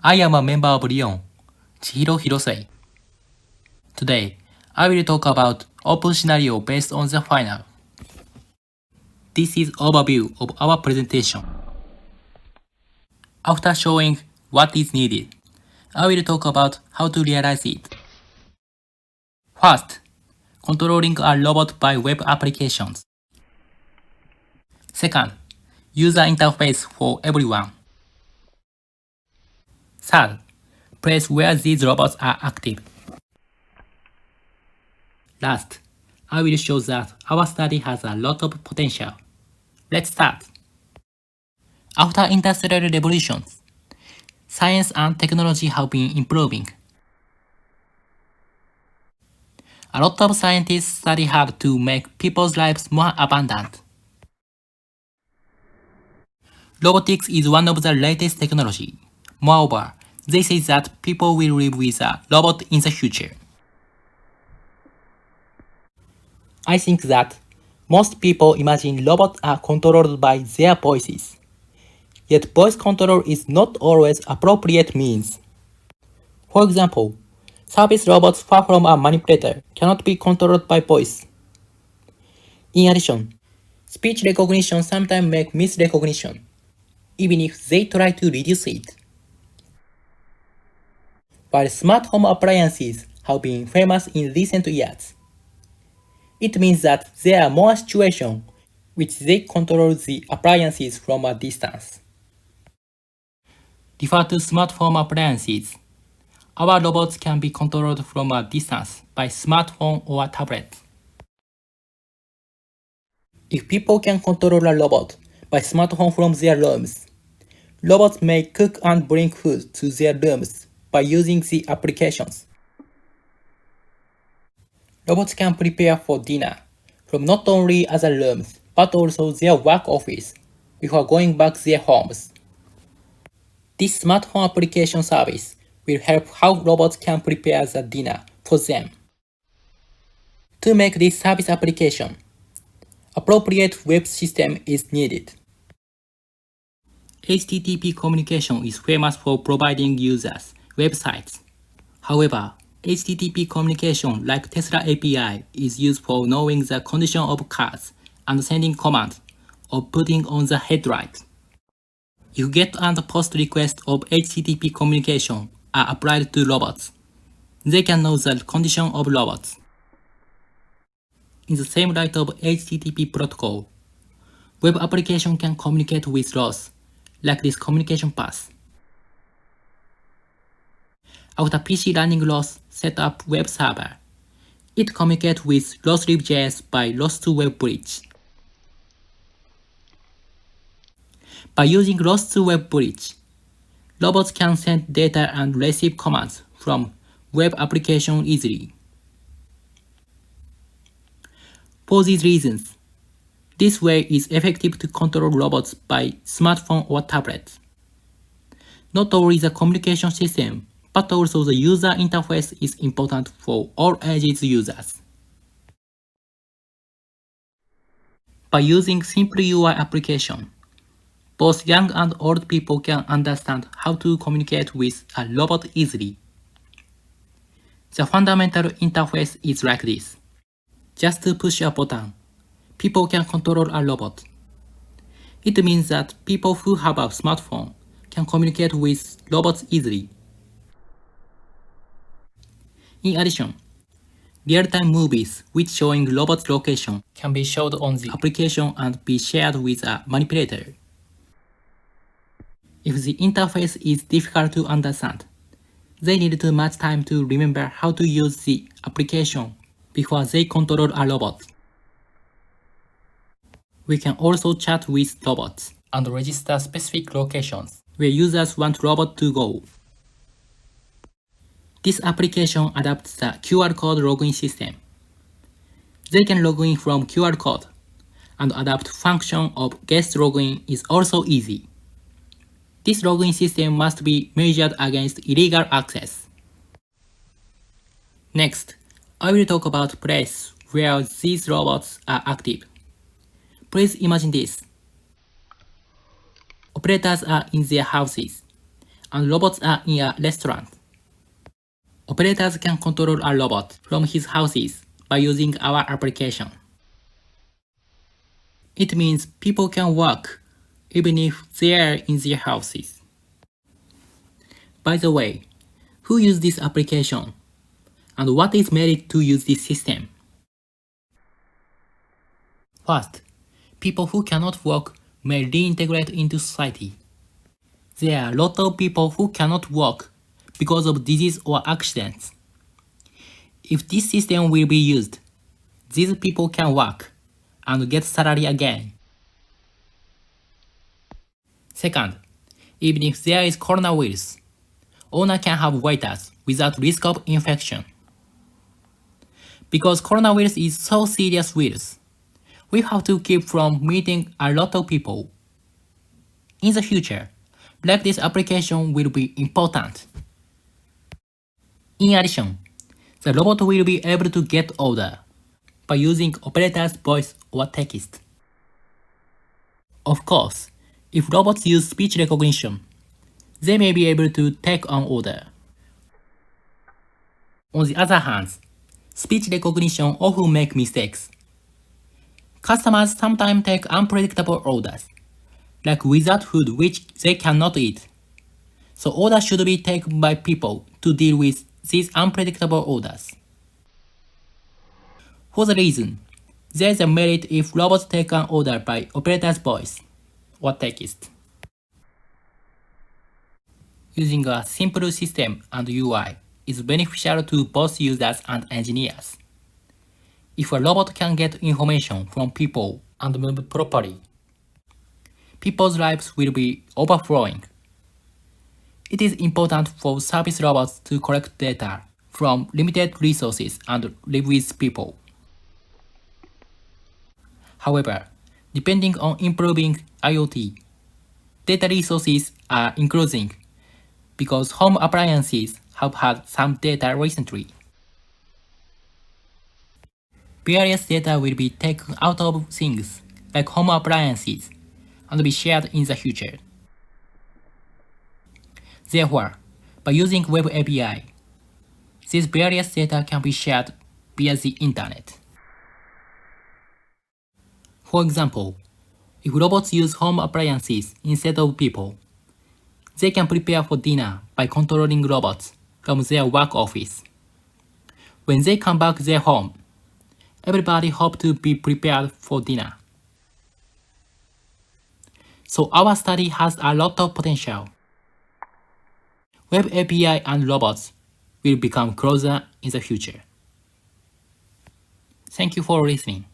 I am a member of Lyon, Chihiro Hirosei. Today, I will talk about open scenario based on the final. This is overview of our presentation. After showing what is needed, I will talk about how to realize it. First, controlling a robot by web applications. Second, user interface for everyone. Third, place where these robots are active. Last, I will show that our study has a lot of potential. Let's start. After industrial revolutions, science and technology have been improving. A lot of scientists study hard to make people's lives more abundant. Robotics is one of the latest technology. Moreover, they say that people will live with a robot in the future. I think that most people imagine robots are controlled by their voices. Yet voice control is not always appropriate means. For example, service robots far from a manipulator cannot be controlled by voice. In addition, speech recognition sometimes makes misrecognition, even if they try to reduce it. While smart home appliances have been famous in recent years, it means that there are more situations which they control the appliances from a distance. Refer to smart home appliances. Our robots can be controlled from a distance by smartphone or tablet. If people can control a robot by smartphone from their rooms, robots may cook and bring food to their rooms by using the applications. Robots can prepare for dinner from not only other rooms but also their work office before going back to their homes. This smart home application service will help how robots can prepare the dinner for them. To make this service application, appropriate web system is needed. HTTP communication is famous for providing users websites. However, HTTP communication like Tesla API is used for knowing the condition of cars and sending commands or putting on the headlight. If GET and POST requests of HTTP communication are applied to robots, they can know the condition of robots. In the same light of HTTP protocol, web application can communicate with ROS, like this communication path. After PC running ROS set up web server, it communicates with ROS-libJS by ROS2Web bridge. By using ROS2Web bridge, robots can send data and receive commands from web application easily. For these reasons, this way is effective to control robots by smartphone or tablet. Not only the communication system, but also the user interface is important for all ages users. By using simple UI application, both young and old people can understand how to communicate with a robot easily. The fundamental interface is like this. Just to push a button, people can control a robot. It means that people who have a smartphone can communicate with robots easily. In addition, real-time movies which showing robot location can be showed on the application and be shared with a manipulator. If the interface is difficult to understand, they need too much time to remember how to use the application before they control a robot. We can also chat with robots and register specific locations where users want robot to go. This application adapts the QR code login system. They can log in from QR code, and adapt function of guest login is also easy. This login system must be measured against illegal access. Next, I will talk about place where these robots are active. Please imagine this. Operators are in their houses, and robots are in a restaurant. Operators can control a robot from his houses by using our application. It means people can work even if they are in their houses. By the way, who uses this application? And what is merit to use this system? First, people who cannot work may reintegrate into society. There are a lot of people who cannot work because of disease or accidents. If this system will be used, these people can work and get salary again. Second, even if there is coronavirus, owner can have waiters without risk of infection. Because coronavirus is so serious virus, we have to keep from meeting a lot of people. In the future, like this application will be important. In addition, the robot will be able to get order by using operator's voice or text. Of course, if robots use speech recognition, they may be able to take an order. On the other hand, speech recognition often makes mistakes. Customers sometimes take unpredictable orders, like without food which they cannot eat. So orders should be taken by people to deal with these unpredictable orders. For the reason, there is a merit if robots take an order by operator's voice or text. Using a simple system and UI is beneficial to both users and engineers. If a robot can get information from people and move properly, people's lives will be overflowing. It is important for service robots to collect data from limited resources and live with people. However, depending on improving IoT, data resources are increasing because home appliances have had some data recently. Various data will be taken out of things like home appliances and be shared in the future. Therefore, by using Web API, these various data can be shared via the internet. For example, if robots use home appliances instead of people, they can prepare for dinner by controlling robots from their work office. When they come back their home, everybody hopes to be prepared for dinner. So our study has a lot of potential. Web API and robots will become closer in the future. Thank you for listening.